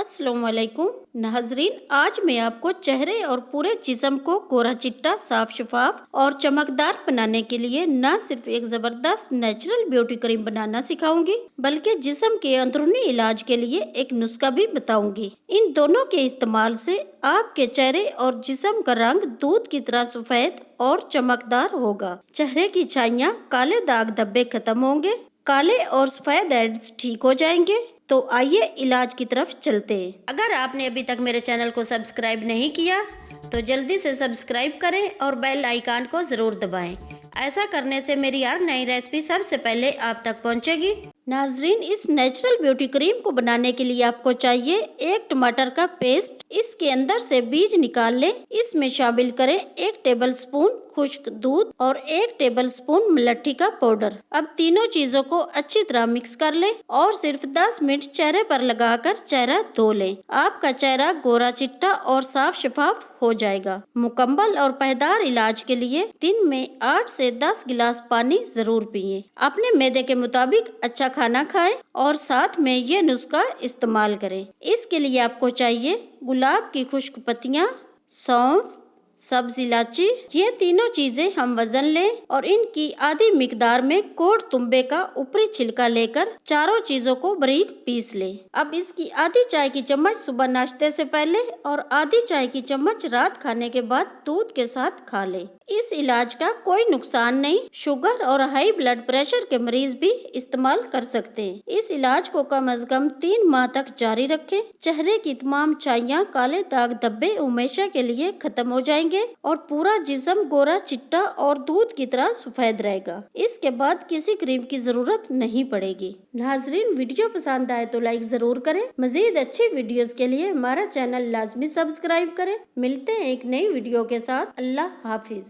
अस्सलाम वालेकुम नाज़रीन, आज मैं आपको चेहरे और पूरे जिस्म को गोरा चिट्टा, साफ शफाफ और चमकदार बनाने के लिए न सिर्फ एक ज़बरदस्त नेचुरल ब्यूटी क्रीम बनाना सिखाऊंगी, बल्कि जिस्म के अंदरूनी इलाज के लिए एक नुस्खा भी बताऊंगी। इन दोनों के इस्तेमाल से आपके चेहरे और जिस्म का रंग दूध की तरह सफेद और चमकदार होगा। चेहरे की छाइयाँ, काले दाग धब्बे खत्म होंगे, काले और सफेद हेड्स ठीक हो जाएंगे। तो आइए इलाज की तरफ चलते हैं। अगर आपने अभी तक मेरे चैनल को सब्सक्राइब नहीं किया तो जल्दी से सब्सक्राइब करें और बेल आइकन को जरूर दबाएं। ऐसा करने से मेरी हर नई रेसिपी सबसे पहले आप तक पहुंचेगी। नाजरीन, इस नेचुरल ब्यूटी क्रीम को बनाने के लिए आपको चाहिए एक टमाटर का पेस्ट। इसके अंदर से बीज निकाल लें। इसमें शामिल करें 1 टेबल स्पून खुश्क दूध और 1 टेबल स्पून मलट्ठी का पाउडर। अब तीनों चीजों को अच्छी तरह मिक्स कर लें और सिर्फ 10 मिनट चेहरे पर लगाकर चेहरा धो लें। आपका चेहरा गोरा चिट्टा और साफ शफाफ हो जाएगा। मुकम्मल और पायदार इलाज के लिए दिन में 8 से 10 गिलास पानी जरूर पिए। अपने मैदे के मुताबिक अच्छा खाना खाएं और साथ में ये नुस्खा इस्तेमाल करें। इसके लिए आपको चाहिए गुलाब की खुश्क पत्तियां, सौंफ, सब्ज इलायची। ये तीनों चीजें हम वजन लें और इनकी आधी मिकदार में कोड़ तुम्बे का ऊपरी छिलका लेकर चारों चीजों को बारीक पीस लें। अब इसकी आधी चाय की चम्मच सुबह नाश्ते से पहले और आधी चाय की चम्मच रात खाने के बाद दूध के साथ खा लें। इस इलाज का कोई नुकसान नहीं। शुगर और हाई ब्लड प्रेशर के मरीज भी इस्तेमाल कर सकते हैं। इस इलाज को कम से कम 3 माह तक जारी रखें। चेहरे की तमाम छाइयाँ, काले दाग धब्बे हमेशा के लिए खत्म हो जाएंगे और पूरा जिस्म गोरा चिट्टा और दूध की तरह सफेद रहेगा। इसके बाद किसी क्रीम की जरूरत नहीं पड़ेगी। नाजरीन, वीडियो पसंद आए तो लाइक जरूर करें। मजीद अच्छी वीडियोस के लिए हमारा चैनल लाजमी सब्सक्राइब करें। मिलते हैं एक नई वीडियो के साथ। अल्लाह हाफिज।